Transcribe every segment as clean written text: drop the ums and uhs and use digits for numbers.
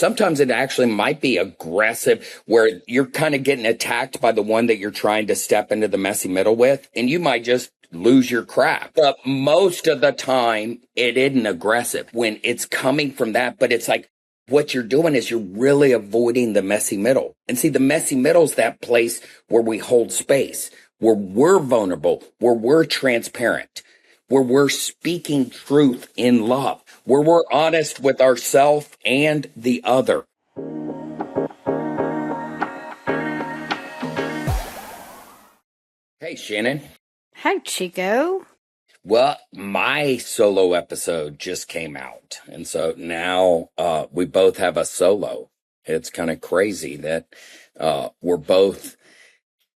sometimes it actually might be aggressive where you're kind of getting attacked by the one that you're trying to step into the messy middle with, and you might just lose your crap. But most of the time, it isn't aggressive when it's coming from that, but it's like what you're doing is you're really avoiding the messy middle. And see, the messy middle is that place where we hold space, where we're vulnerable, where we're transparent, where we're speaking truth in love, where we're honest with ourselves and the other. Hey, Shannon. Hi, Chico. Well, my solo episode just came out. And so now we both have a solo. It's kind of crazy that we're both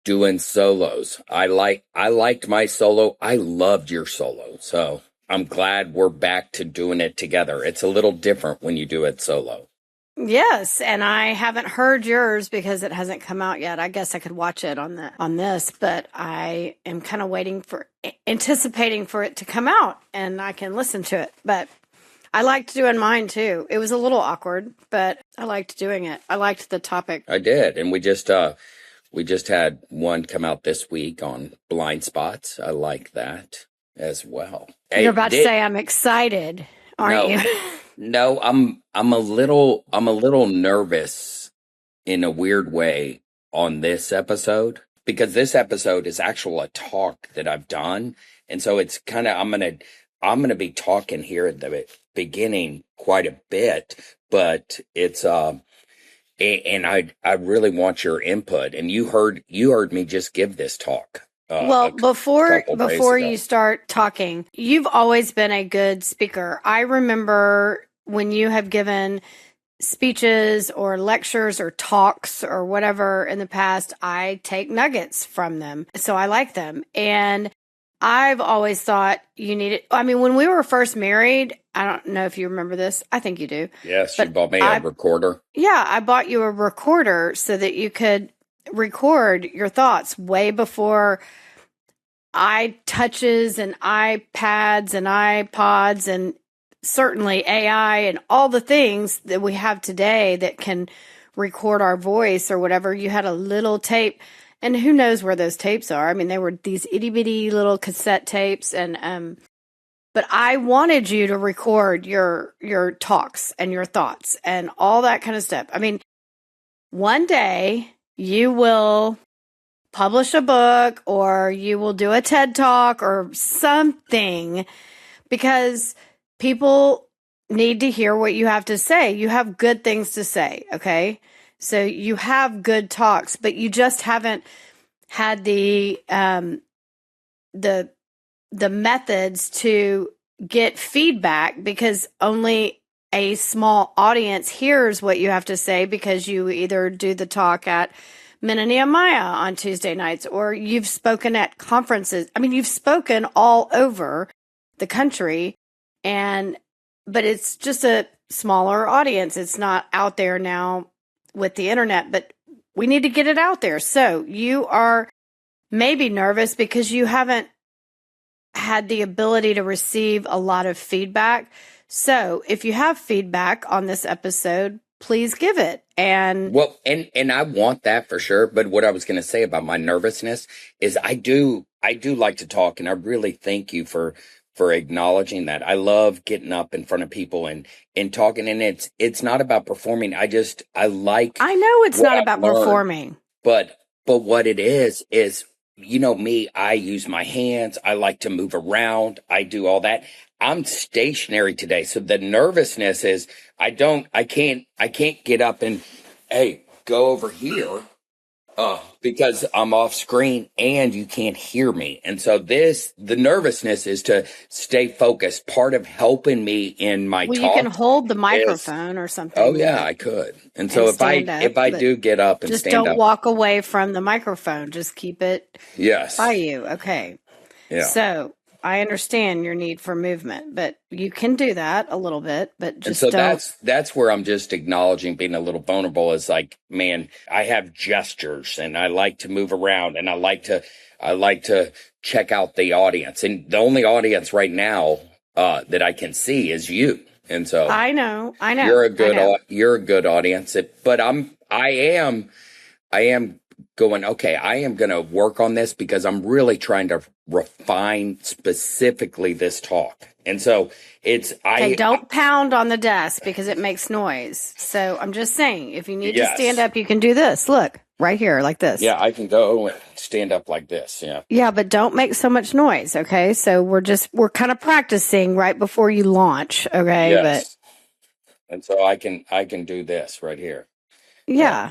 doing solos. I liked my solo. I loved your solo. So I'm glad we're back to doing it together. It's a little different when you do it solo. Yes, and I haven't heard yours because it hasn't come out yet. I guess I could watch it on this, but I am kind of anticipating for it to come out and I can listen to it. But I liked doing mine too. It was a little awkward, but I liked doing it. I liked the topic. I did, and we just had one come out this week on blind spots. I like that as well. You're about to say I'm excited, aren't you? No, I'm a little nervous in a weird way on this episode because this episode is actual a talk that I've done, and so it's kind of I'm gonna be talking here at the beginning quite a bit, but it's and I really want your input, and you heard me just give this talk. Well, before you start talking, you've always been a good speaker. I remember when you have given speeches or lectures or talks or whatever in the past, I take nuggets from them. So I like them. And I've always thought you needed, when we were first married, I don't know if you remember this. I think you do. Yes, you bought me a recorder. Yeah, I bought you a recorder so that you could record your thoughts way before iTouches and iPads and iPods and certainly AI and all the things that we have today that can record our voice or whatever. You had a little tape, and who knows where those tapes are. I mean, they were these itty bitty little cassette tapes, and but I wanted you to record your talks and your thoughts and all that kind of stuff. I mean, one day you will publish a book or you will do a TED Talk or something because people need to hear what you have to say. You have good things to say, okay? So you have good talks, but you just haven't had the methods to get feedback because only a small audience hears what you have to say because you either do the talk at Men and Nehemiah on Tuesday nights or you've spoken at conferences. I mean, you've spoken all over the country, but it's just a smaller audience. It's not out there now with the internet, but we need to get it out there. So you are maybe nervous because you haven't had the ability to receive a lot of feedback. So if you have feedback on this episode, please give it. And I want that for sure. But what I was going to say about my nervousness is I do like to talk, and I really thank you for acknowledging that. I love getting up in front of people and talking, and it's not about performing. I know it's not about performing. But what it is, you know me, I use my hands. I like to move around. I do all that. I'm stationary today. So the nervousness is I can't get up and, hey, go over here. Because I'm off screen and you can't hear me. And so the nervousness is to stay focused. Part of helping me in my talk. You can hold the microphone or something. Oh yeah, I could. And so if I do get up and stand up. Just don't walk away from the microphone. Just keep it by you. Okay. Yeah. So I understand your need for movement, but you can do that a little bit, but just and so that's where I'm just acknowledging being a little vulnerable is like, man, I have gestures and I like to move around and I like to check out the audience. And the only audience right now that I can see is you. And so I know. you're a good audience. But I am going, okay, I am going to work on this because I'm really trying to refine specifically this talk. And so Okay, don't pound on the desk because it makes noise. So I'm just saying, if you need to stand up, you can do this. Look, right here, like this. Yeah, I can go and stand up like this. Yeah. Yeah, but don't make so much noise. Okay. So we're kind of practicing right before you launch. Okay. Yes. And so I can do this right here. Yeah.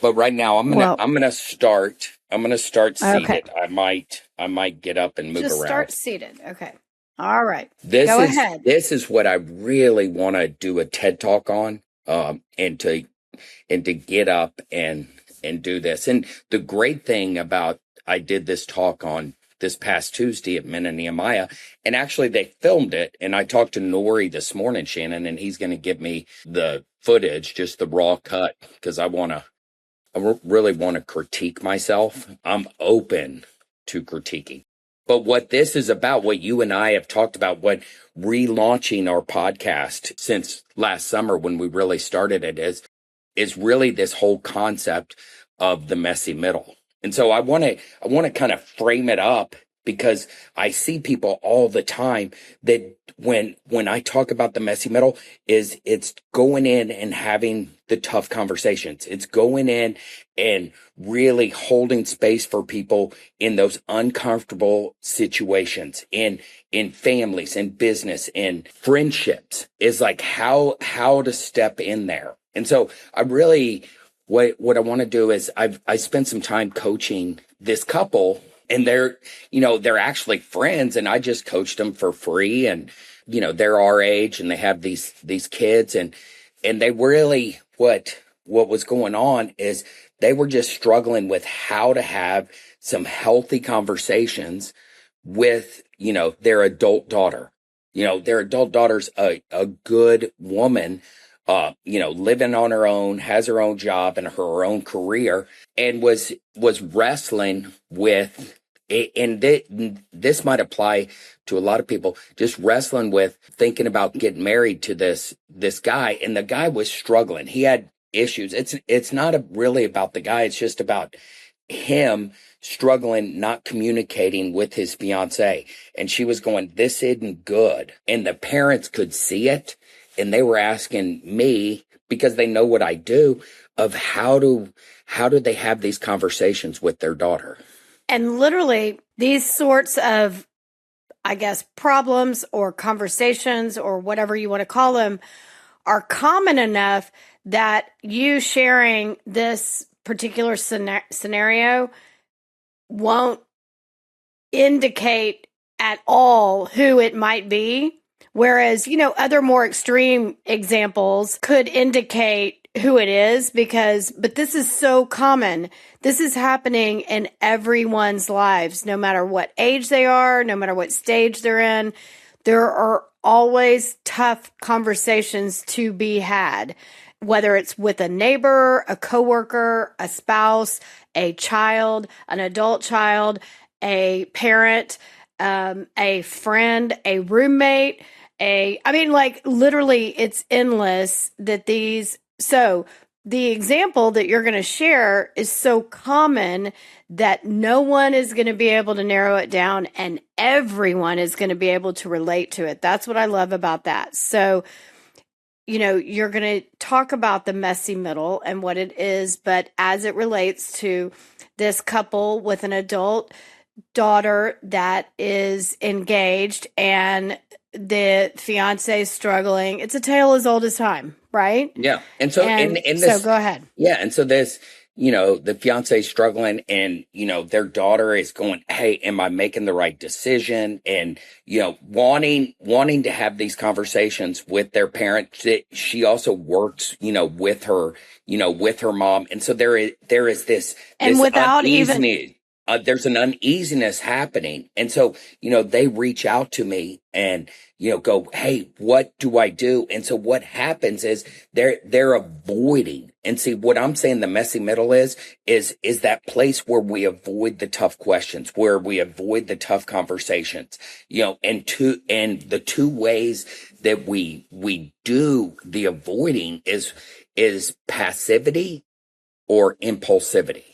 But right now I'm gonna start seated. Okay. I might get up and move just around. Start seated. Okay. All right. Go ahead. This is what I really want to do a TED talk on, and to get up and do this. And the great thing about I did this talk on this past Tuesday at Men and Nehemiah, and actually they filmed it. And I talked to Nori this morning, Shannon, and he's going to give me the footage, just the raw cut, because I really want to critique myself. I'm open to critiquing. But what this is about, what you and I have talked about, what relaunching our podcast since last summer when we really started it is really this whole concept of the messy middle. And so I want to kind of frame it up, because I see people all the time that when I talk about the messy middle, it's going in and having the tough conversations. It's going in and really holding space for people in those uncomfortable situations, in families and business and friendships, is like how to step in there. And so I really, what I want to do is I spent some time coaching this couple, and they're actually friends, and I just coached them for free. And, they're our age and they have these kids, and they really, what was going on is they were just struggling with how to have some healthy conversations with, their adult daughter. Their adult daughter's a good woman, living on her own, has her own job and her own career, and was wrestling with, and this might apply to a lot of people, just wrestling with thinking about getting married to this guy. And the guy was struggling. He had issues. It's not really about the guy. It's just about him struggling, not communicating with his fiance. And she was going, this isn't good. And the parents could see it. And they were asking me, because they know what I do, of how do they have these conversations with their daughter? And literally these sorts of, I guess, problems or conversations or whatever you want to call them are common enough that you sharing this particular scenario won't indicate at all who it might be. Whereas, other more extreme examples could indicate who it is, but this is so common. This is happening in everyone's lives, no matter what age they are, no matter what stage they're in. There are always tough conversations to be had, whether it's with a neighbor, a coworker, a spouse, a child, an adult child, a parent, a friend, a roommate, literally it's endless so the example that you're going to share is so common that no one is going to be able to narrow it down, and everyone is going to be able to relate to it. That's what I love about that. So, you're going to talk about the messy middle and what it is, but as it relates to this couple with an adult daughter that is engaged and the fiance is struggling, it's a tale as old as time, right? Yeah. And so, so go ahead. Yeah. And so this, the fiance is struggling, and, their daughter is going, hey, am I making the right decision? And, wanting to have these conversations with their parents. She also works, with her mom. And so there is this, and this without uneasiness. there's an uneasiness happening. And so, they reach out to me and, go, hey, what do I do? And so what happens is they're avoiding. And see, what I'm saying the messy middle is that place where we avoid the tough questions, where we avoid the tough conversations, and the two ways that we do the avoiding is passivity or impulsivity.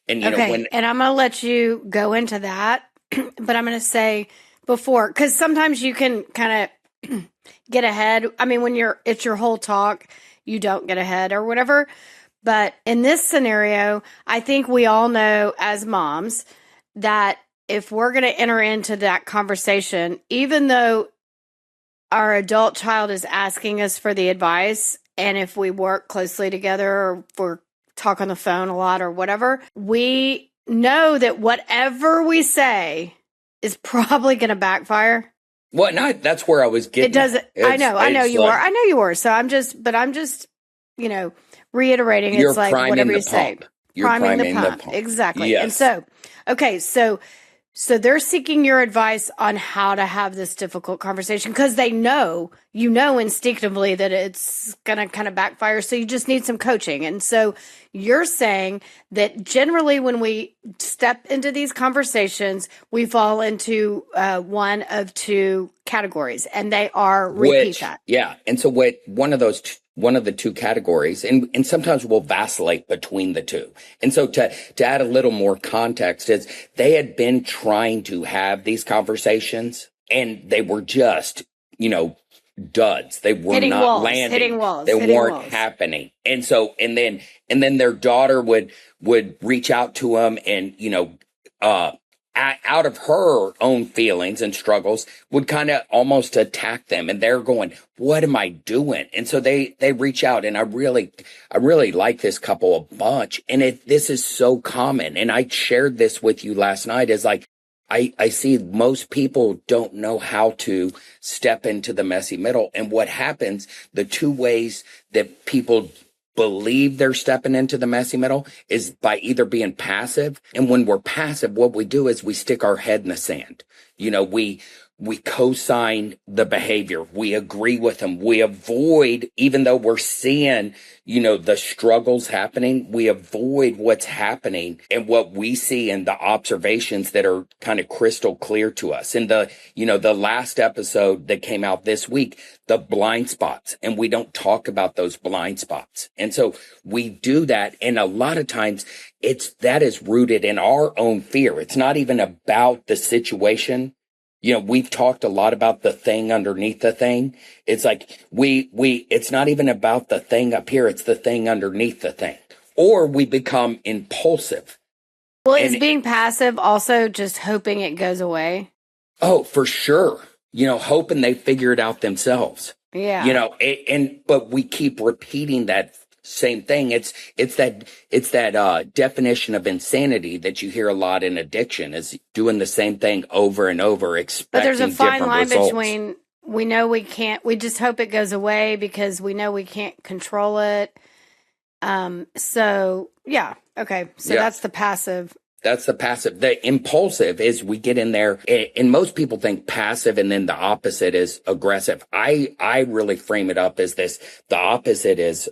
And and I'm going to let you go into that, but I'm going to say before, because sometimes you can kind of get ahead. I mean, when it's your whole talk, you don't get ahead or whatever. But in this scenario, I think we all know as moms that if we're going to enter into that conversation, even though our adult child is asking us for the advice, and if we work closely together or if we're talk on the phone a lot or whatever, we know that whatever we say is probably going to backfire. Well, that's where I was getting. It doesn't. I know you are. I know you are. So I'm just reiterating. You're it's like whatever you say. You're priming the pump. Exactly. Yes. And so, okay, so they're seeking your advice on how to have this difficult conversation because they know, instinctively that it's going to kind of backfire. So you just need some coaching. And so you're saying that generally when we step into these conversations, we fall into one of two categories, and they are repeat that. Yeah. And so one of the two categories, and sometimes we'll vacillate between the two. And so to add a little more context is they had been trying to have these conversations and they were just, duds. They were hitting not walls, landing. Hitting walls. They hitting weren't walls. happening. And so, and then their daughter would reach out to them and, out of her own feelings and struggles would kind of almost attack them. And they're going, what am I doing? And so they reach out, and I really like this couple a bunch. And this is so common. And I shared this with you last night is like, I see most people don't know how to step into the messy middle. And what happens, the two ways that people believe they're stepping into the messy middle is by either being passive. And when we're passive, what we do is we stick our head in the sand. We co-sign the behavior. We agree with them. We avoid, even though we're seeing, the struggles happening, we avoid what's happening and what we see in the observations that are kind of crystal clear to us. In the last episode that came out this week, the blind spots, and we don't talk about those blind spots. And so we do that. And a lot of times that is rooted in our own fear. It's not even about the situation. We've talked a lot about the thing underneath the thing. It's like it's not even about the thing up here. It's the thing underneath the thing. Or we become impulsive. Well, is being passive also just hoping it goes away? Oh, for sure. Hoping they figure it out themselves. Yeah. But we keep repeating that same thing. It's that definition of insanity that you hear a lot in addiction is doing the same thing over and over, expecting but there's a fine line results. Between we know we can't, we just hope it goes away because we know we can't control it. So yeah. Okay. So that's the passive. That's the passive. The impulsive is we get in there, and most people think passive, and then the opposite is aggressive. I really frame it up as this. The opposite is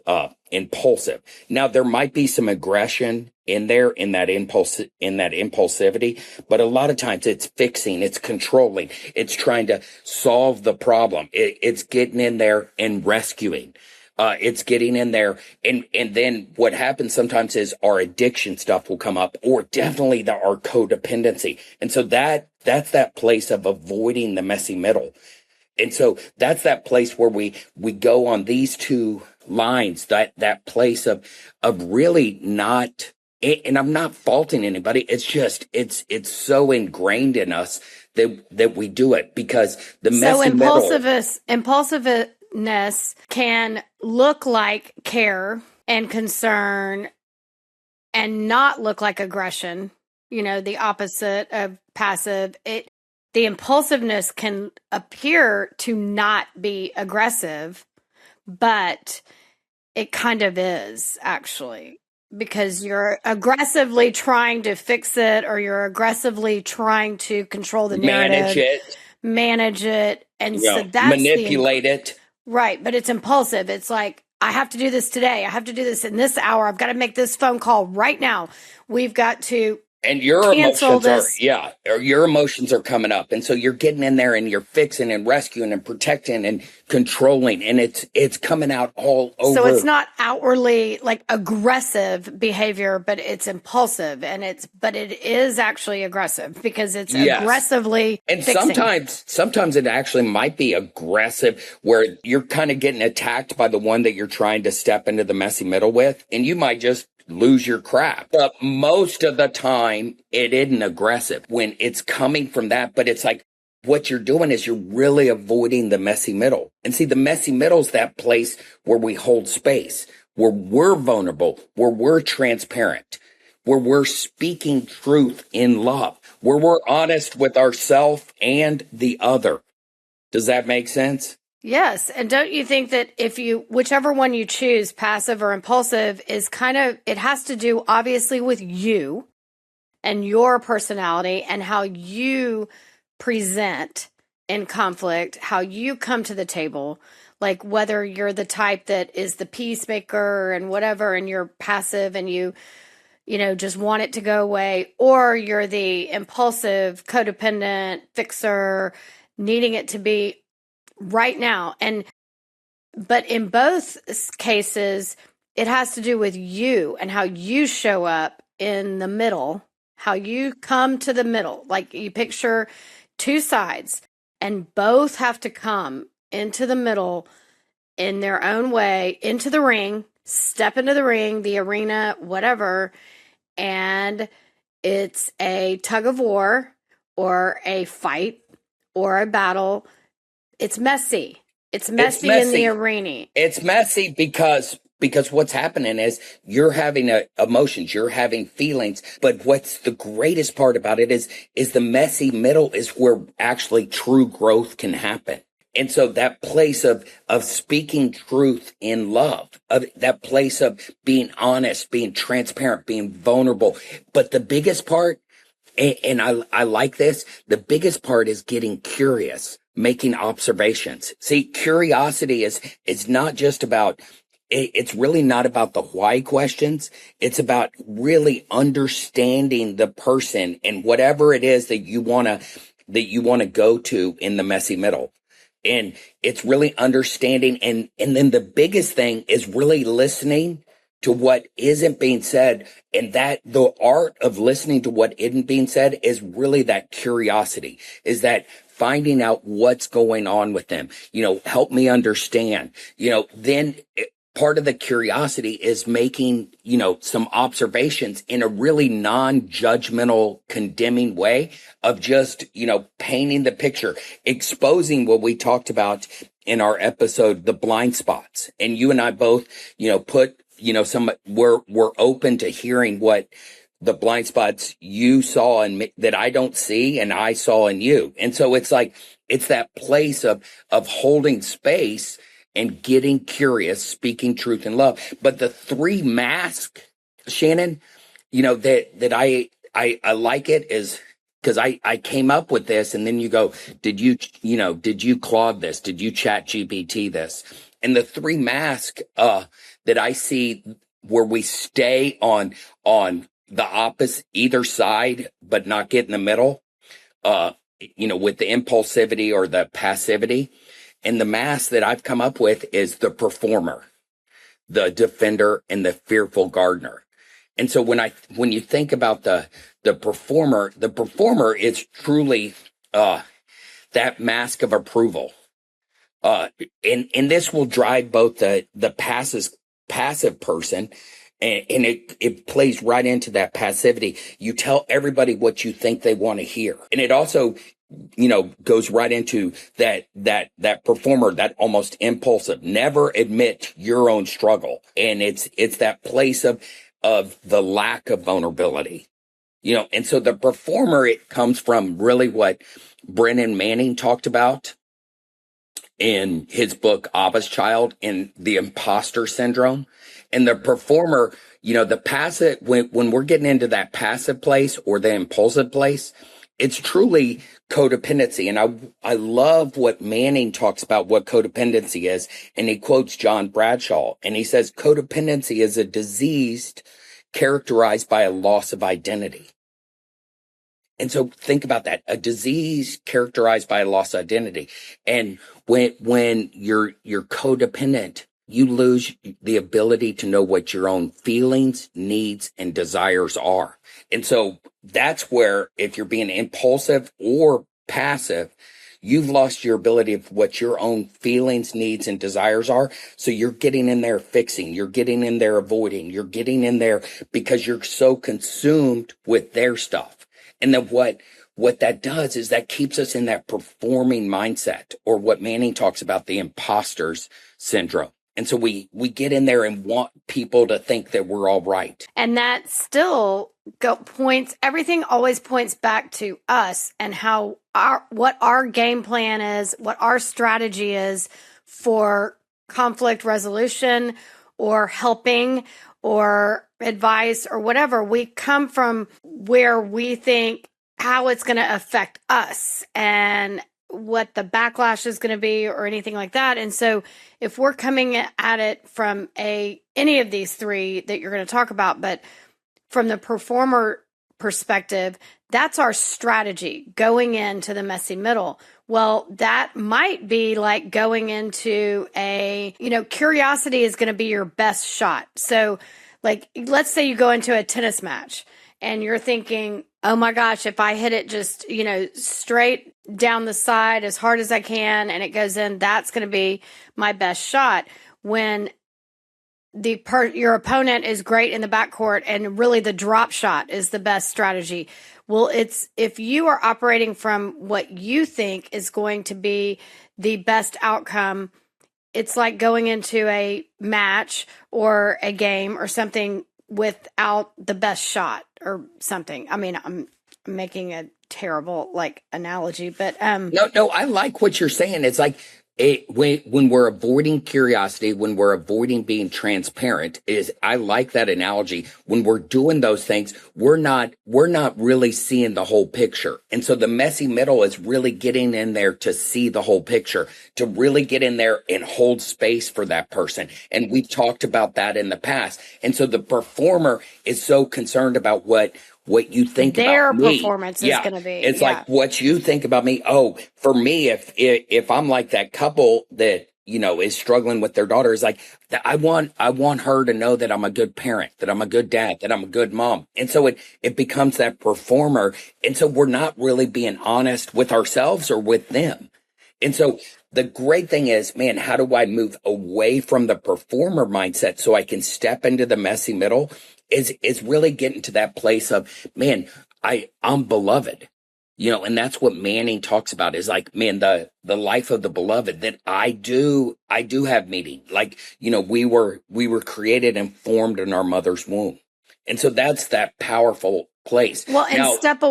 impulsive. Now there might be some aggression in there in that impulsivity, but a lot of times it's fixing, it's controlling, it's trying to solve the problem. It's getting in there and rescuing. It's getting in there. And then what happens sometimes is our addiction stuff will come up, or definitely our codependency. And so that's that place of avoiding the messy middle. And so that's that place where we go on these two lines, that place of really not, and I'm not faulting anybody. It's just, it's so ingrained in us that we do it because the messy impulsiveness can look like care and concern and not look like aggression, the opposite of passive. The impulsiveness can appear to not be aggressive, but it kind of is actually. because you're aggressively trying to fix it, or you're aggressively trying to control the Manage narrative, it, manage it. And you so know, that's manipulate it. right. But it's impulsive. It's like, I have to do this today. I have to do this in this hour. I've got to make this phone call right now. We've got to And your cancel emotions are, this. or your emotions are coming up. And so you're getting in there and you're fixing and rescuing and protecting and controlling. And it's coming out all over. So it's not outwardly like aggressive behavior, but it's impulsive, and but it is actually aggressive because it's aggressively and fixing. sometimes it actually might be aggressive where you're kind of getting attacked by the one that you're trying to step into the messy middle with, and you might just lose your crap. But most of the time it isn't aggressive when it's coming from that, but it's like, what you're doing is you're really avoiding the messy middle. And see, the messy middle is that place where we hold space, where we're vulnerable, where we're transparent, where we're speaking truth in love, where we're honest with ourselves and the other. Does that make sense? Yes. And don't you think that whichever one you choose, passive or impulsive, is it has to do obviously with you and your personality and how you present in conflict, how you come to the table, like whether you're the type that is the peacemaker and whatever, and you're passive and you just want it to go away, or you're the impulsive, codependent fixer, needing it to be right now. But in both cases, it has to do with you and how you show up in the middle, how you come to the middle. Like you picture two sides, and both have to come into the middle in their own way, into the ring, step into the ring, the arena, whatever. And it's a tug of war or a fight or a battle. It's messy. It's messy in the arena. It's messy because what's happening is you're having emotions, you're having feelings, but what's the greatest part about it is the messy middle is where actually true growth can happen. And so that place of speaking truth in love, of that place of being honest, being transparent, being vulnerable. But the biggest part, and I like this, the biggest part is getting curious, making observations. See, curiosity is not just about, it's really not about the why questions. It's about really understanding the person and whatever it is that you want to go to in the messy middle. And it's really understanding. And then the biggest thing is really listening to what isn't being said. And that the art of listening to what isn't being said is really that curiosity, is that finding out what's going on with them. Help me understand. Then part of the curiosity is making, some observations in a really non-judgmental, condemning way of just, painting the picture, exposing what we talked about in our episode, the blind spots. And you and I both, put, we're open to hearing what the blind spots you saw in me that I don't see and I saw in you. And so it's like, it's that place of holding space and getting curious, speaking truth in love. But the three masks, Shannon, that I like it is because I came up with this, and then you go, did you Claude this? Did you Chat GPT this? And the three masks that I see where we stay on the opposite, either side, but not get in the middle, with the impulsivity or the passivity. And the mask that I've come up with is the performer, the defender, and the fearful gardener. And so when you think about the performer is truly that mask of approval. And this will drive both the passive person, and it plays right into that passivity. You tell everybody what you think they want to hear. And it also goes right into that performer, that almost impulsive, never admit your own struggle. And it's that place of the lack of vulnerability, and so the performer, it comes from really what Brennan Manning talked about in his book, Abba's Child, and the imposter syndrome. And the performer, the passive, when we're getting into that passive place or the impulsive place, it's truly codependency. And I love what Manning talks about what codependency is. And he quotes John Bradshaw, and he says, codependency is a disease characterized by a loss of identity. And so think about that, a disease characterized by a loss of identity. And when you're codependent, you lose the ability to know what your own feelings, needs, and desires are. And so that's where, if you're being impulsive or passive, you've lost your ability of what your own feelings, needs, and desires are. So you're getting in there fixing, you're getting in there avoiding, you're getting in there because you're so consumed with their stuff. And then what that does is that keeps us in that performing mindset, or what Manning talks about, the imposter's syndrome. And so we get in there and want people to think that we're all right. And that still everything always points back to us and what our game plan is, what our strategy is for conflict resolution or helping or advice or whatever. We come from where we think how it's going to affect us and what the backlash is going to be or anything like that. And so if we're coming at it from any of these three that you're going to talk about, but from the performer perspective, that's our strategy going into the messy middle. Well, that might be like going into curiosity is going to be your best shot. So like, let's say you go into a tennis match and you're thinking, oh my gosh, if I hit it just, straight down the side as hard as I can and it goes in, that's going to be my best shot. When your opponent is great in the backcourt and really the drop shot is the best strategy. Well, if you are operating from what you think is going to be the best outcome, it's like going into a match or a game or something without the best shot or something. I mean, I'm making a terrible analogy, but No, I like what you're saying. It's like when we're avoiding curiosity, when we're avoiding being transparent, I like that analogy. When we're doing those things, we're not really seeing the whole picture. And so the messy middle is really getting in there to see the whole picture, to really get in there and hold space for that person. And we've talked about that in the past. And so the performer is so concerned about what you think their about me. performance is going to be. It's like what you think about me. Oh, for me, if I'm like that couple that, is struggling with their daughter, is like, I want her to know that I'm a good parent, that I'm a good dad, that I'm a good mom. And so it becomes that performer. And so we're not really being honest with ourselves or with them. And so the great thing is, man, how do I move away from the performer mindset so I can step into the messy middle? Is really getting to that place of, man, I'm beloved, and that's what Manning talks about, is like, man, the life of the beloved, that I do have meaning. Like, we were created and formed in our mother's womb. And so that's that powerful place. Well, and now, step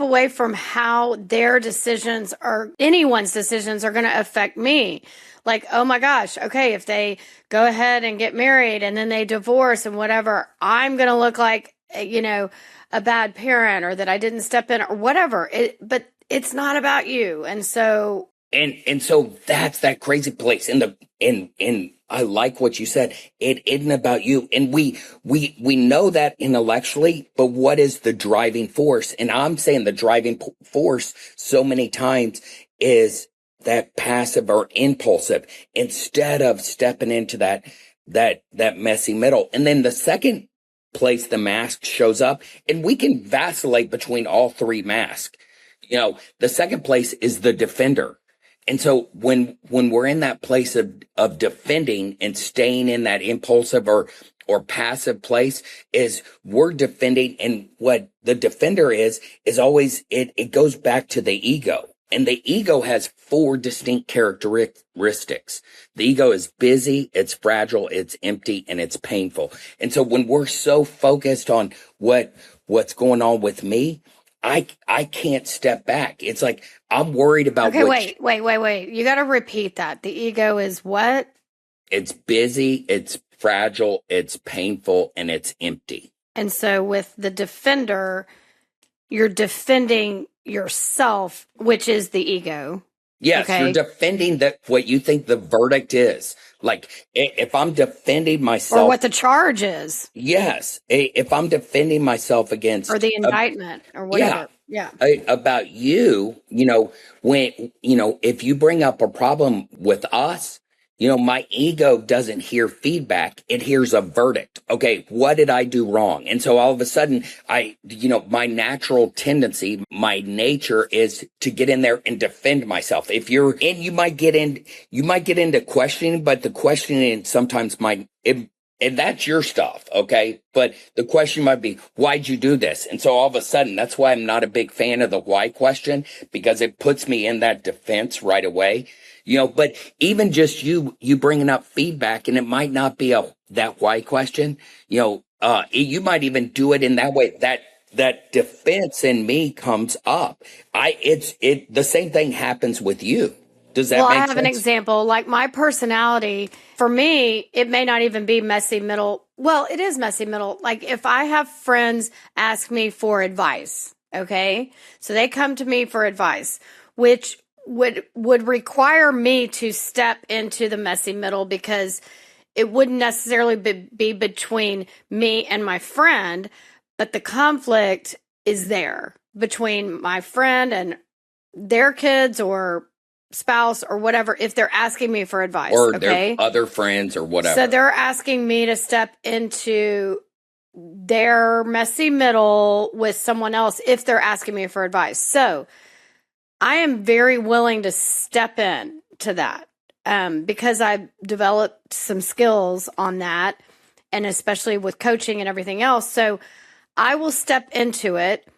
away from how their decisions or anyone's decisions are going to affect me. Like, oh my gosh, okay, if they go ahead and get married and then they divorce and whatever, I'm going to look like, a bad parent, or that I didn't step in or whatever. But it's not about you. And so. And so that's that crazy place. And I like what you said. It isn't about you. And we know that intellectually, but what is the driving force? And I'm saying the driving force so many times is that passive or impulsive, instead of stepping into that messy middle. And then the second place the mask shows up, and we can vacillate between all three masks. The second place is the defender. And so when we're in that place of defending and staying in that impulsive or passive place, is we're defending. And what the defender is always, it goes back to the ego. And the ego has 4 distinct characteristics. The ego is busy, it's fragile, it's empty, and it's painful. And so when we're so focused on what's going on with me, I can't step back. It's like I'm worried about Okay, wait. You got to repeat that. The ego is what? It's busy, it's fragile, it's painful, and it's empty. And so with the defender, you're defending yourself, which is the ego. Yes, Okay. you're defending what you think the verdict is. Like if I'm defending myself, Or what the charge is. yes, if I'm defending myself against Or the indictment or whatever. Yeah. About you, when if you bring up a problem with us, my ego doesn't hear feedback. It hears a verdict. Okay, what did I do wrong? And so all of a sudden my natural tendency, my nature is to get in there and defend myself. You might get into questioning, but the questioning sometimes and that's your stuff, okay? But the question might be, why'd you do this? And so all of a sudden, that's why I'm not a big fan of the why question, because it puts me in that defense right away. But even just you bringing up feedback, and it might not be that why question, you might even do it in that way. That defense in me comes up. The same thing happens with you. Does that make sense? Well, I have an example. Like my personality, for me, it may not even be messy middle. Well, it is messy middle. Like if I have friends ask me for advice, okay? So they come to me for advice, which would require me to step into the messy middle because it wouldn't necessarily be between me and my friend, but the conflict is there between my friend and their kids or spouse or whatever, if they're asking me for advice, or their other friends or whatever. So they're asking me to step into their messy middle with someone else if they're asking me for advice. So I am very willing to step in to that because I've developed some skills on that, and especially with coaching and everything else. So I will step into it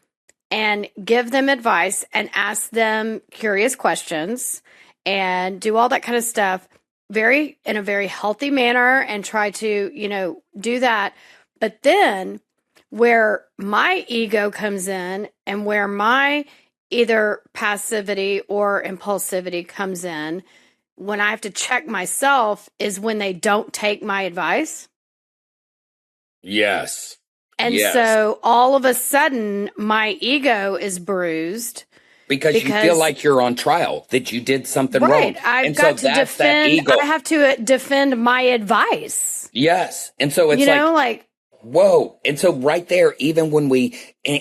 and give them advice and ask them curious questions and do all that kind of stuff in a very healthy manner and try to, do that. But then where my ego comes in and where my either passivity or impulsivity comes in, when I have to check myself, is when they don't take my advice. Yes. And so all of a sudden, my ego is bruised. Because you feel like you're on trial, that you did something wrong. Right. I've got to defend. I have to defend my advice. Yes. And so it's whoa. And so right there, even when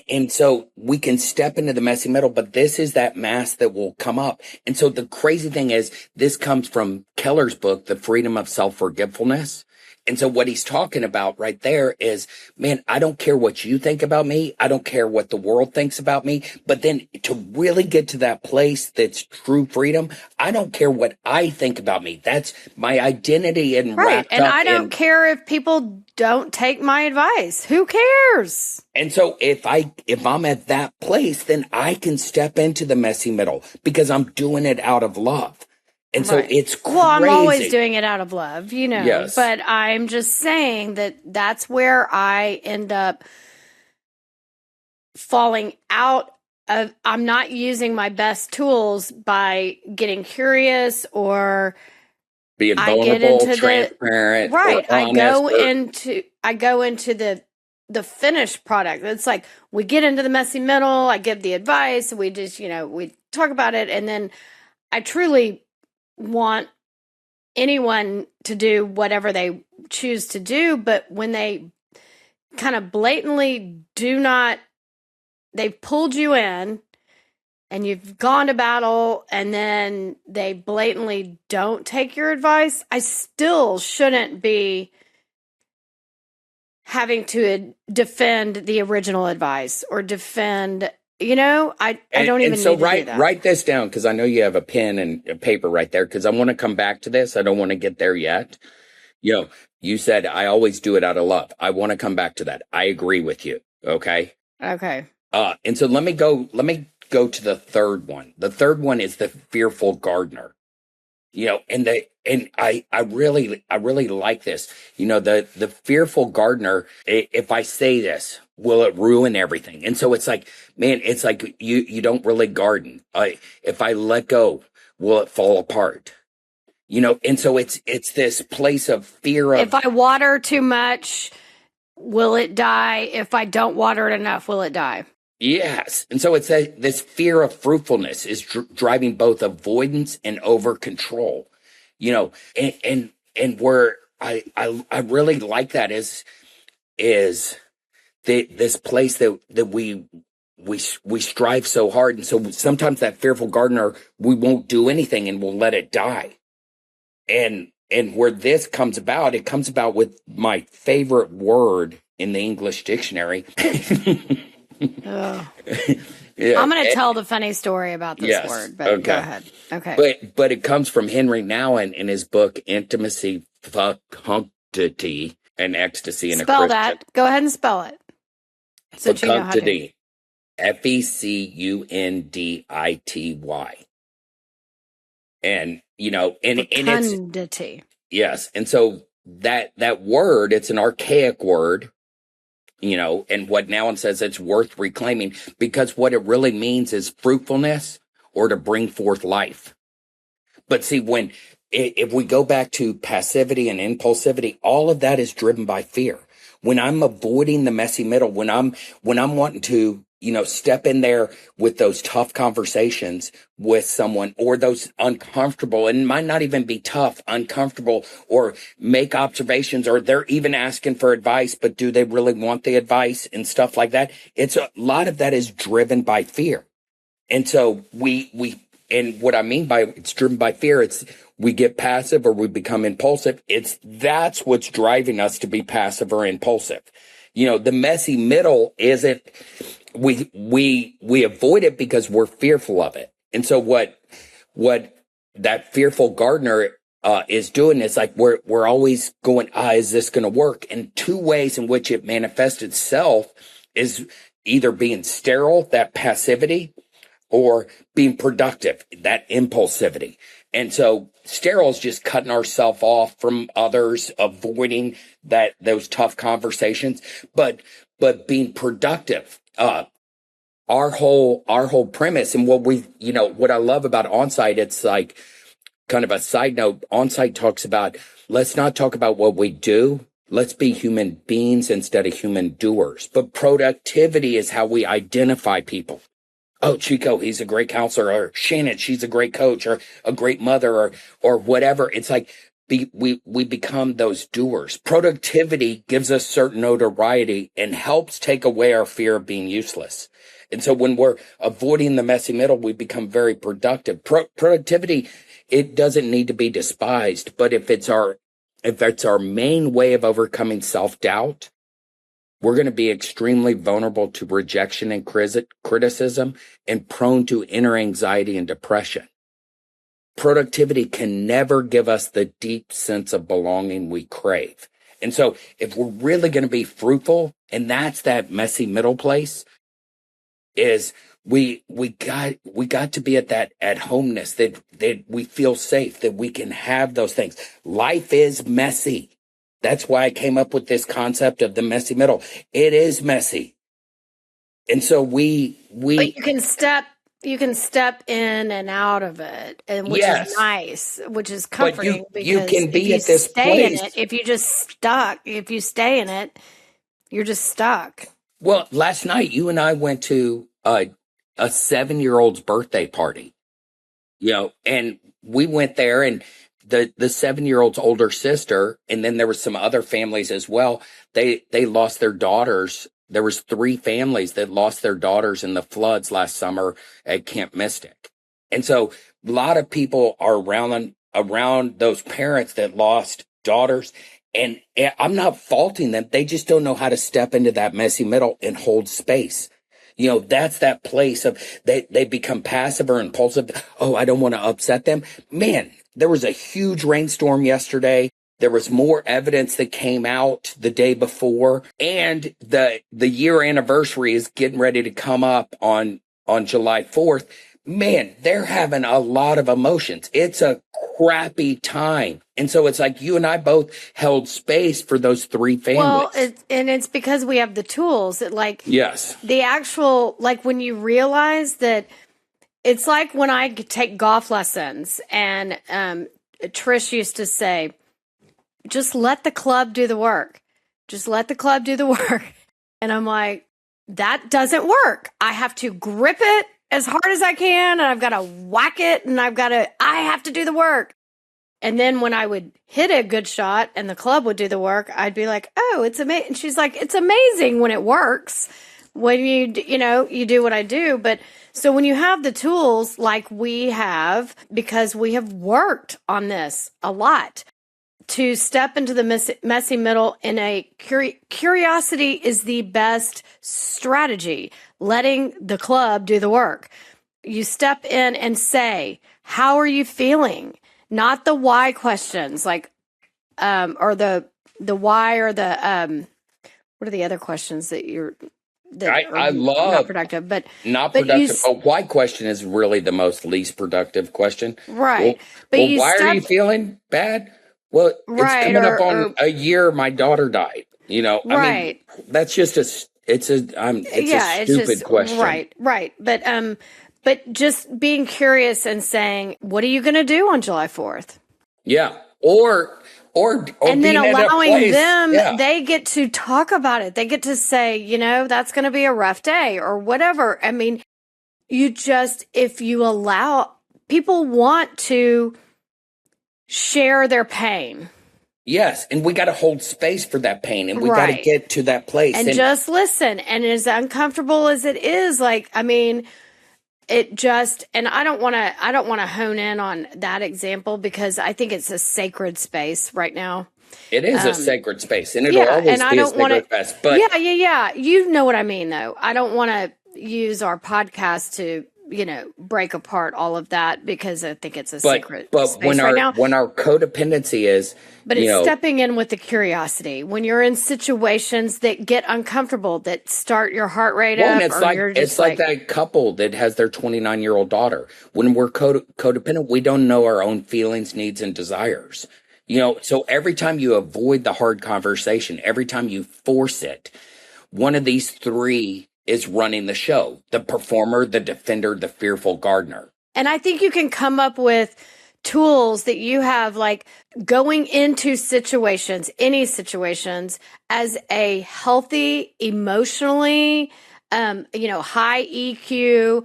and so we can step into the messy middle, but this is that mask that will come up. And so the crazy thing is, this comes from Keller's book, The Freedom of Self-Forgetfulness. And so what he's talking about right there is, man, I don't care what you think about me. I don't care what the world thinks about me. But then to really get to that place that's true freedom, I don't care what I think about me. That's my identity and right. And I don't care if people don't take my advice. Who cares? And so if I'm at that place, then I can step into the messy middle because I'm doing it out of love. And so it's crazy. Well, I'm always doing it out of love, Yes. But I'm just saying that's where I end up falling out of. I'm not using my best tools by getting curious or being vulnerable, transparent. Right. I go into the finished product. It's like we get into the messy middle. I give the advice. We just, we talk about it. And then I truly want anyone to do whatever they choose to do, but when they kind of blatantly they've pulled you in and you've gone to battle and then they blatantly don't take your advice, I still shouldn't be having to defend the original advice or defend. I don't even need to do that. Write this down because I know you have a pen and a paper right there because I want to come back to this. I don't want to get there yet. You said I always do it out of love. I want to come back to that. I agree with you. Okay. Okay. And so let me go to the third one. The third one is the fearful gardener. And I really like this. The fearful gardener, if I say this, will it ruin everything? And so it's like, man, it's like you don't really garden. If I let go, will it fall apart? And so it's this place of fear of, If I water too much, will it die? If I don't water it enough, will it die? yes. And so it's this fear of fruitfulness is driving both avoidance and over control. And where I really like that is this place that we strive so hard. And so sometimes that fearful gardener, we won't do anything and we'll let it die. And where this comes about, it comes about with my favorite word in the English dictionary. Oh. Yeah. I'm going to tell the funny story about this Yes. word, but Okay. go ahead. Okay. But it comes from Henry Nouwen in his book Intimacy, Fecundity, and Ecstasy in a Spell Christian. that. Go ahead and spell it. So that you know how to. Fecundity. Fecundity. And and it's Fecundity. yes. And so that word, it's an archaic word. And what Nouwen says, it's worth reclaiming because what it really means is fruitfulness or to bring forth life. But see, if we go back to passivity and impulsivity, all of that is driven by fear. When I'm avoiding the messy middle, when I'm wanting to, step in there with those tough conversations with someone or those uncomfortable, and it might not even be tough, uncomfortable, or make observations, or they're even asking for advice, but do they really want the advice and stuff like that? It's a lot of that is driven by fear. And so and what I mean by it's driven by fear, it's we get passive or we become impulsive. That's what's driving us to be passive or impulsive. The messy middle isn't, we avoid it because we're fearful of it. And so what that fearful gardener is doing is like, we're always going, is this going to work? And two ways in which it manifests itself is either being sterile, that passivity, or being productive, that impulsivity. And so sterile is just cutting ourselves off from others, avoiding those tough conversations, but being productive. Our whole premise and what I love about Onsite, it's like kind of a side note. Onsite talks about, let's not talk about what we do. Let's be human beings instead of human doers. But productivity is how we identify people. Oh, Chico, he's a great counselor, or Shannon, she's a great coach, or a great mother, or whatever. It's like we become those doers. Productivity gives us certain notoriety and helps take away our fear of being useless. And so when we're avoiding the messy middle, we become very productive. Productivity, it doesn't need to be despised, but if it's our main way of overcoming self-doubt, we're going to be extremely vulnerable to rejection and criticism and prone to inner anxiety and depression. Productivity can never give us the deep sense of belonging we crave. And so if we're really going to be fruitful, and that's that messy middle place, is we got to be at that at homeness, that we feel safe, that we can have those things. Life is messy. That's why I came up with this concept of the messy middle. It is messy. And so But you can step in and out of it, and which yes, is nice, which is but comforting you because can if be you at this stay in place. it, if you stay in it, you're just stuck. Well, last night you and I went to a 7-year-old's birthday party, and we went there, and the 7-year-old's older sister, and then there were some other families as well. They lost their daughters. There was 3 families that lost their daughters in the floods last summer at Camp Mystic. And so a lot of people are around those parents that lost daughters. And I'm not faulting them. They just don't know how to step into that messy middle and hold space. That's that place of they become passive or impulsive. Oh, I don't want to upset them. Man, there was a huge rainstorm yesterday. There was more evidence that came out the day before, and the year anniversary is getting ready to come up on July 4th. man, they're having a lot of emotions. It's a crappy time. And so it's like you and I both held space for those three families. Well, it's because we have the tools that like Yes. the actual, like when you realize that it's like when I take golf lessons and Trish used to say, just let the club do the work. Just let the club do the work. And I'm like, that doesn't work. I have to grip it as hard as I can, and I've got to whack it, and I have to do the work. And then when I would hit a good shot and the club would do the work, I'd be like, oh, it's amazing. And she's like, it's amazing when it works, when you do what I do. But so when you have the tools like we have, because we have worked on this a lot, to step into the messy middle in a curiosity is the best strategy. Letting the club do the work. You step in and say, how are you feeling? Not the why questions, like, or the why or the, what are the other questions that I love not productive, but not productive. A why question is really the most least productive question. Right. Why are you feeling bad? Well, right, it's coming up on a year my daughter died. Right. I mean, that's just a stupid question. Right. But just being curious and saying, what are you going to do on July 4th? Yeah. Or and then allowing them, yeah. They get to talk about it. They get to say, that's going to be a rough day or whatever. I mean, if you allow, people want to share their pain. Yes, and we got to hold space for that pain, and we got to get to that place and just listen. And as uncomfortable as it is, and I don't want to hone in on that example because I think it's a sacred space right now. It is a sacred space, and it'll always be a sacred space. But yeah. You know what I mean, though. I don't want to use our podcast to break apart all of that because I think it's a secret space right now. When our codependency is, but it's stepping in with the curiosity when you're in situations that get uncomfortable, that start your heart rate up. It's like that couple that has their 29-year-old daughter. When we're codependent, we don't know our own feelings, needs, and desires. So every time you avoid the hard conversation, every time you force it, one of these three is running the show: the performer, the defender, the fearful gardener. And I think you can come up with tools that you have, like going into situations, any situations, as a healthy, emotionally, high EQ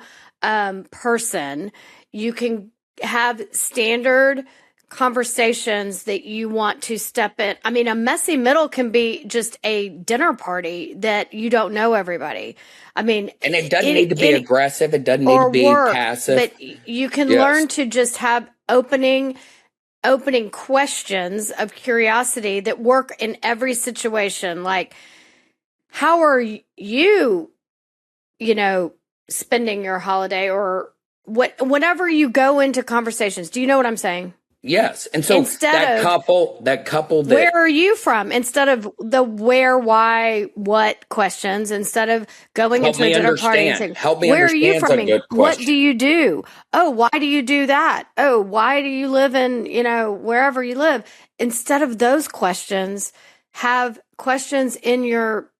person. You can have standard conversations that you want to step in. I mean, a messy middle can be just a dinner party that you don't know everybody. I mean, and it doesn't need to be aggressive. It doesn't need to be passive. But you can learn to just have opening questions of curiosity that work in every situation. Like, how are you, spending your holiday, or whenever you go into conversations? Do you know what I'm saying? Yes. And so that couple that where are you from? Instead of the where, why, what questions, instead of going into a dinner party and saying, where are you from? What do you do? Oh, why do you do that? Oh, why do you live in, wherever you live? Instead of those questions, have questions in your,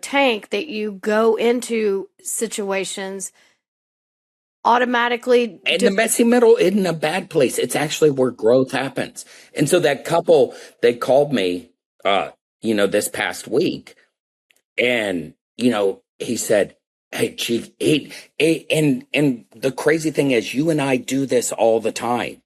tank that you go into situations automatically. And the messy middle isn't a bad place. It's actually where growth happens. And so that couple, they called me, this past week, and, he said, hey, Chief, and the crazy thing is, you and I do this all the time,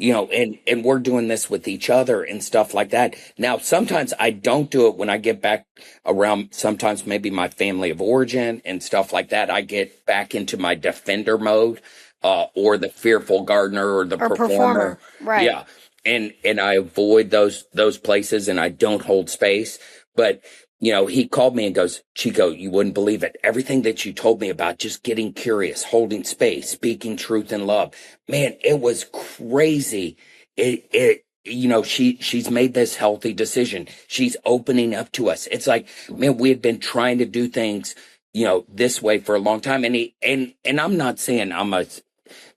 and we're doing this with each other and stuff like that. Now, sometimes I don't do it when I get back around, sometimes maybe my family of origin and stuff like that. I get back into my defender mode, or the fearful gardener or the performer. Right. Yeah. And I avoid those places, and I don't hold space. But, he called me and goes, Chico, you wouldn't believe it. Everything that you told me about just getting curious, holding space, speaking truth in love, man, it was crazy. She's made this healthy decision. She's opening up to us. It's like, man, we had been trying to do things, this way for a long time. And I'm not saying I'm a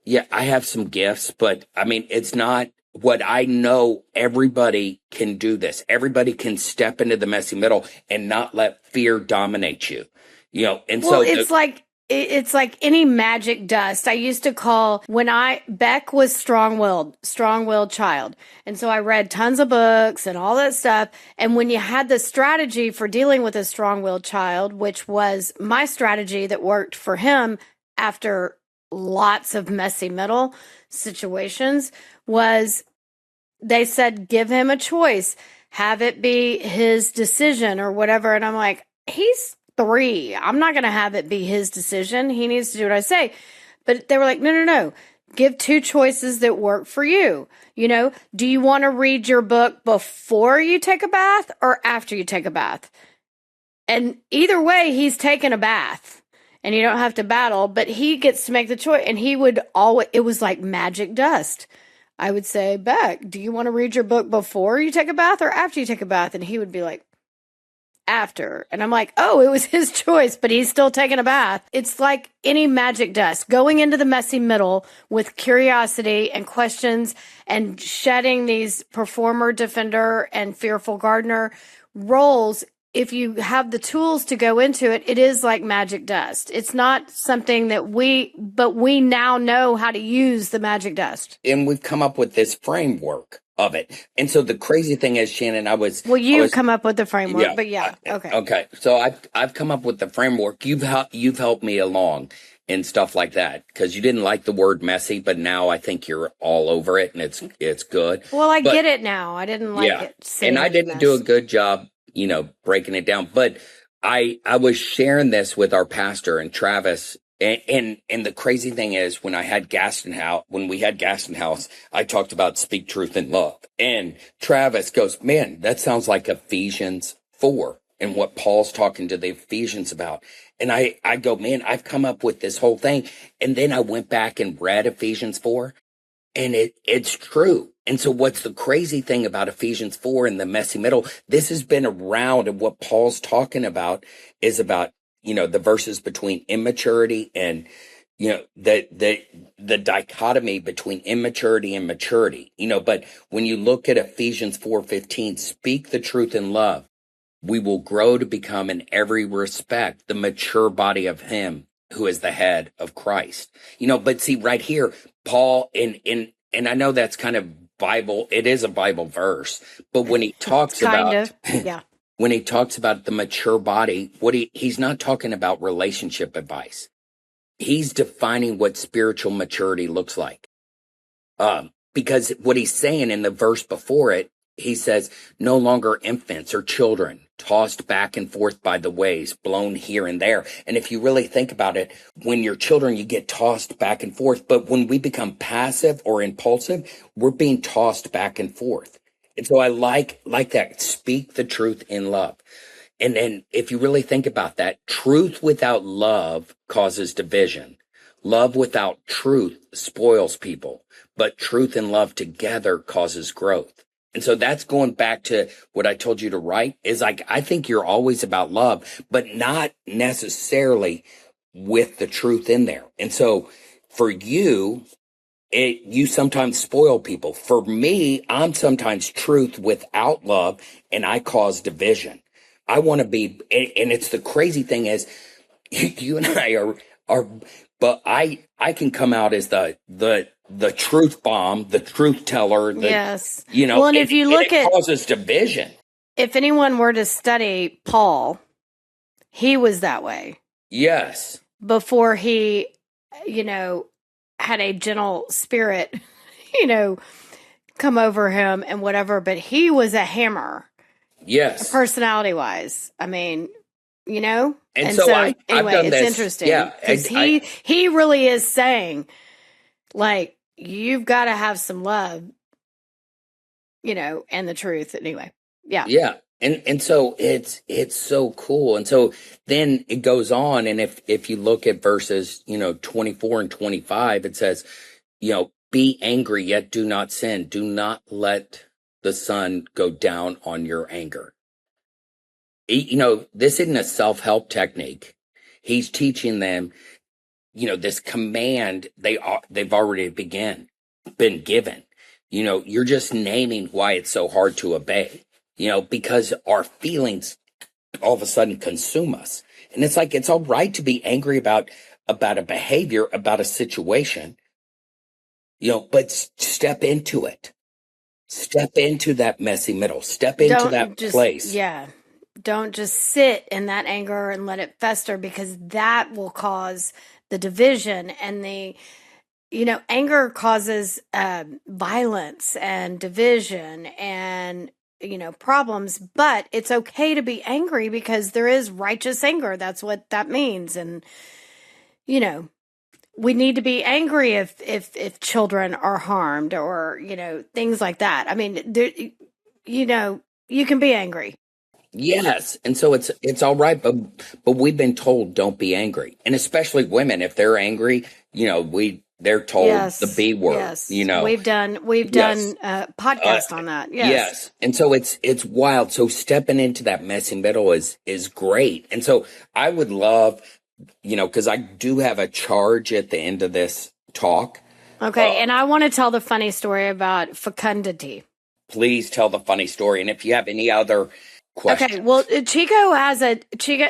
Yeah, I have some gifts, but I mean, it's not what I know. Everybody can do this. Everybody can step into the messy middle and not let fear dominate you. And Well, so it's like any magic dust. I used to call when Beck was strong-willed child. And so I read tons of books and all that stuff. And when you had the strategy for dealing with a strong-willed child, which was my strategy that worked for him after lots of messy middle situations, was they said, give him a choice, have it be his decision or whatever. And I'm like, he's 3. I'm not going to have it be his decision. He needs to do what I say. But they were like, no, no, no. Give 2 choices that work for you. Do you want to read your book before you take a bath or after you take a bath? And either way, he's taking a bath and you don't have to battle, but he gets to make the choice. And he would always, it was like magic dust. I would say, Beck, do you want to read your book before you take a bath or after you take a bath? And he would be like, after. And I'm like, oh, it was his choice, but he's still taking a bath. It's like any magic dust, going into the messy middle with curiosity and questions and shedding these performer, defender, and fearful gardener roles. If you have the tools to go into it, it is like magic dust. It's not something that but we now know how to use the magic dust. And we've come up with this framework of it. And so the crazy thing is, Shannon, you've come up with the framework, yeah, but yeah. Okay. Okay. So I've come up with the framework. You've helped me along and stuff like that, because you didn't like the word messy, but now I think you're all over it and it's good. Well, I get it now. I didn't like it. And I didn't do a good job, breaking it down, but I was sharing this with our pastor and Travis. And the crazy thing is, when we had Gaston House, I talked about speak truth in love. And Travis goes, man, that sounds like Ephesians 4 and what Paul's talking to the Ephesians about. And I go, man, I've come up with this whole thing. And then I went back and read Ephesians 4, and it's true. And so what's the crazy thing about Ephesians 4 and the messy middle? This has been around, and what Paul's talking about is about, the verses between immaturity and, the dichotomy between immaturity and maturity, but when you look at Ephesians 4:15, speak the truth in love, we will grow to become in every respect the mature body of him who is the head of Christ. But see right here, Paul, and I know that's kind of Bible, it is a Bible verse, but when he talks when he talks about the mature body, he's not talking about relationship advice. He's defining what spiritual maturity looks like. Because what he's saying in the verse before it, he says, no longer infants or children, tossed back and forth by the waves, blown here and there. And if you really think about it, when you're children, you get tossed back and forth. But when we become passive or impulsive, we're being tossed back and forth. And so I like that. Speak the truth in love. And then if you really think about that, truth without love causes division. Love without truth spoils people, but truth and love together causes growth. And so that's going back to what I told you to write, is like, I think you're always about love, but not necessarily with the truth in there. And so for you, you sometimes spoil people. For me, I'm sometimes truth without love, and I cause division. I want to be, and it's the crazy thing is, you and I are, but I can come out as the truth bomb, the truth teller. Yes. Well, and if you look it causes division. If anyone were to study Paul, he was that way. Yes. Before he, had a gentle spirit, come over him and whatever, but he was a hammer. Yes. Personality wise. I mean, And so anyway, it's interesting. Yeah. Because he really is saying, like, you've got to have some love, and the truth. Anyway. Yeah. Yeah. And so it's so cool. And so then it goes on. And if you look at verses, 24 and 25, it says, be angry, yet do not sin. Do not let the sun go down on your anger. This isn't a self-help technique. He's teaching them, this command they've already been given. You're just naming why it's so hard to obey, because our feelings all of a sudden consume us. And it's like, it's all right to be angry about a behavior, about a situation, but step into it. Step into that messy middle. Step into that place. Yeah. Don't just sit in that anger and let it fester, because that will cause the division and anger causes violence and division and, problems. But it's okay to be angry because there is righteous anger. That's what that means. And, we need to be angry if children are harmed or, things like that. I mean, you can be angry. Yes. And so it's all right. But we've been told don't be angry. And especially women, if they're angry, they're told the B word. Yes. We've done podcasts on that. Yes. And so it's wild. So stepping into that messy middle is great. And so I would love, because I do have a charge at the end of this talk. Okay. And I want to tell the funny story about fecundity. Please tell the funny story. And if you have any other questions. Okay. Well, Chico,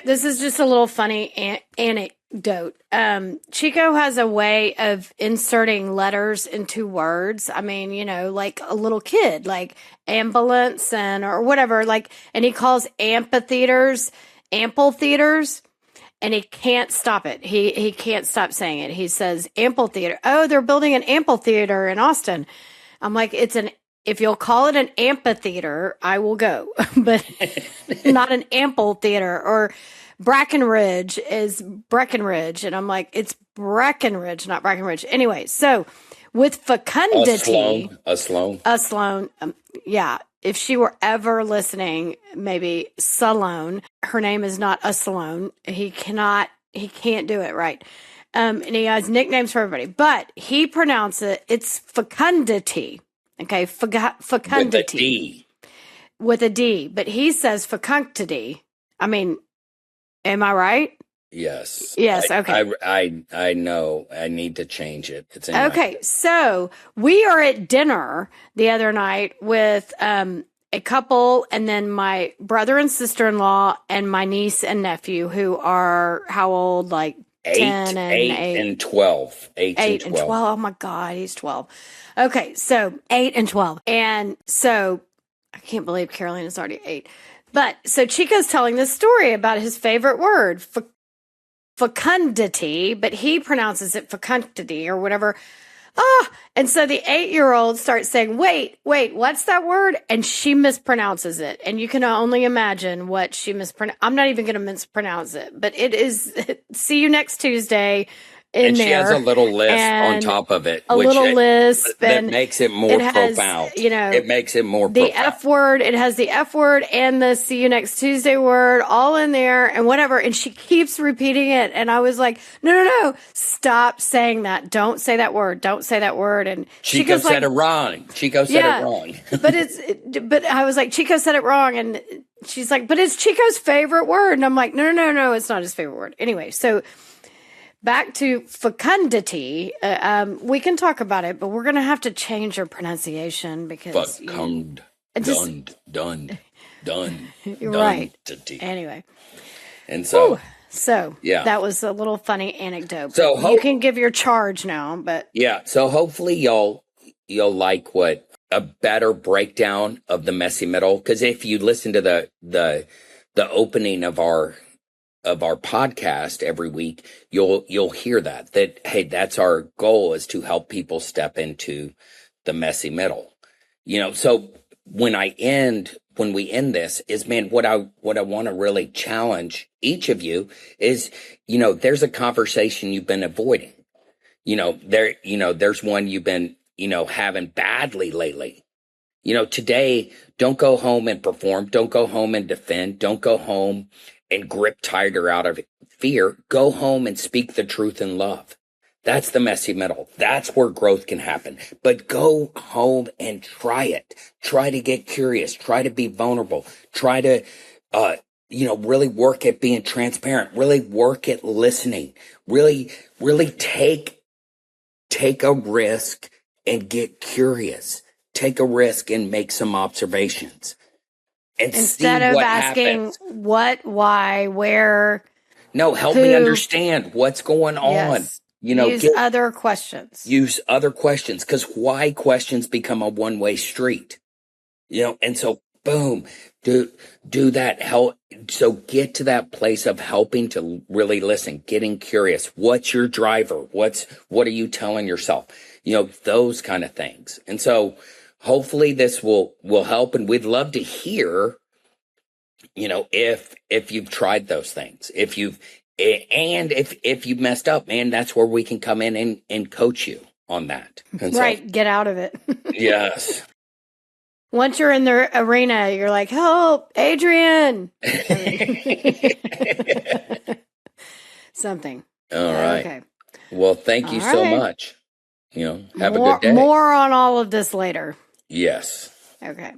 this is just a little funny anecdote. Chico has a way of inserting letters into words. I mean, like a little kid, like ambulance or whatever, and he calls amphitheaters, and he can't stop it. He can't stop saying it. He says amphitheater. Oh, they're building an amphitheater in Austin. I'm like, if you'll call it an amphitheater, I will go, but not an amphitheater. Or Brackenridge is Breckenridge. And I'm like, it's Breckenridge, not Brackenridge. Anyway, so with fecundity. A Sloan. Yeah. If she were ever listening, maybe Salone. Her name is not a Salone. He can't do it right. And he has nicknames for everybody, but he pronounces it's fecundity. Okay, fecundity. With a D. But he says fecundity. I mean, am I right? Yes. Yes, okay. I know. I need to change it. It's okay, so we are at dinner the other night with a couple, and then my brother and sister-in-law and my niece and nephew, who are how old? Like 10 and 8 and 12. 8 and 12. Oh my God, he's 12. Okay, so 8 and 12. And so I can't believe Carolina's already 8. But so Chico's telling this story about his favorite word, fecundity, but he pronounces it fecundity or whatever. And so the 8-year-old starts saying, wait, what's that word? And she mispronounces it. And you can only imagine what she mispronounced. I'm not even going to mispronounce it, but it is see you next Tuesday. And she has a little lisp on top of it. Lisp. That makes it more profound. It makes it more the profound. F word. It has the F word and the see you next Tuesday word all in there and whatever. And she keeps repeating it. And I was like, no, stop saying that. Don't say that word. Don't say that word. And Chico said it wrong. Chico said it wrong. but I was like, Chico said it wrong. And she's like, but it's Chico's favorite word. And I'm like, no, it's not his favorite word. Anyway, so back to fecundity. We can talk about it, but we're going to have to change your pronunciation because done. You're right. Anyway, and so that was a little funny anecdote. So you can give your charge now, but so hopefully you'll like what a better breakdown of the messy middle. Because if you listen to the opening of our podcast every week, you'll hear that hey, that's our goal, is to help people step into the messy middle. So when we end this is, man, what I want to really challenge each of you is, there's a conversation you've been avoiding. There's one you've been, having badly lately. Today, don't go home and perform. Don't go home and defend. Don't go home and grip tighter out of fear. Go home and speak the truth in love. That's the messy middle. That's where growth can happen. But go home and try it. Try to get curious. Try to be vulnerable. Try to really work at being transparent, really work at listening, really take a risk and get curious, take a risk and make some observations and Instead see of what asking happens. what, why, where, No, help me who. understand what's going on. Yes. Use other questions. Use other questions, because why questions become a one-way street. And so boom, do that. Help. So get to that place of helping to really listen, getting curious. What's your driver? What are you telling yourself? Those kind of things. And so hopefully this will help. And we'd love to hear, if you've tried those things, if you've messed up, man, that's where we can come in and coach you on that. And right. So, get out of it. yes. Once you're in the arena, you're like, help, Adrian. Something. All right. Okay. Well, thank you so much. Have a good day. More on all of this later. Yes. Okay.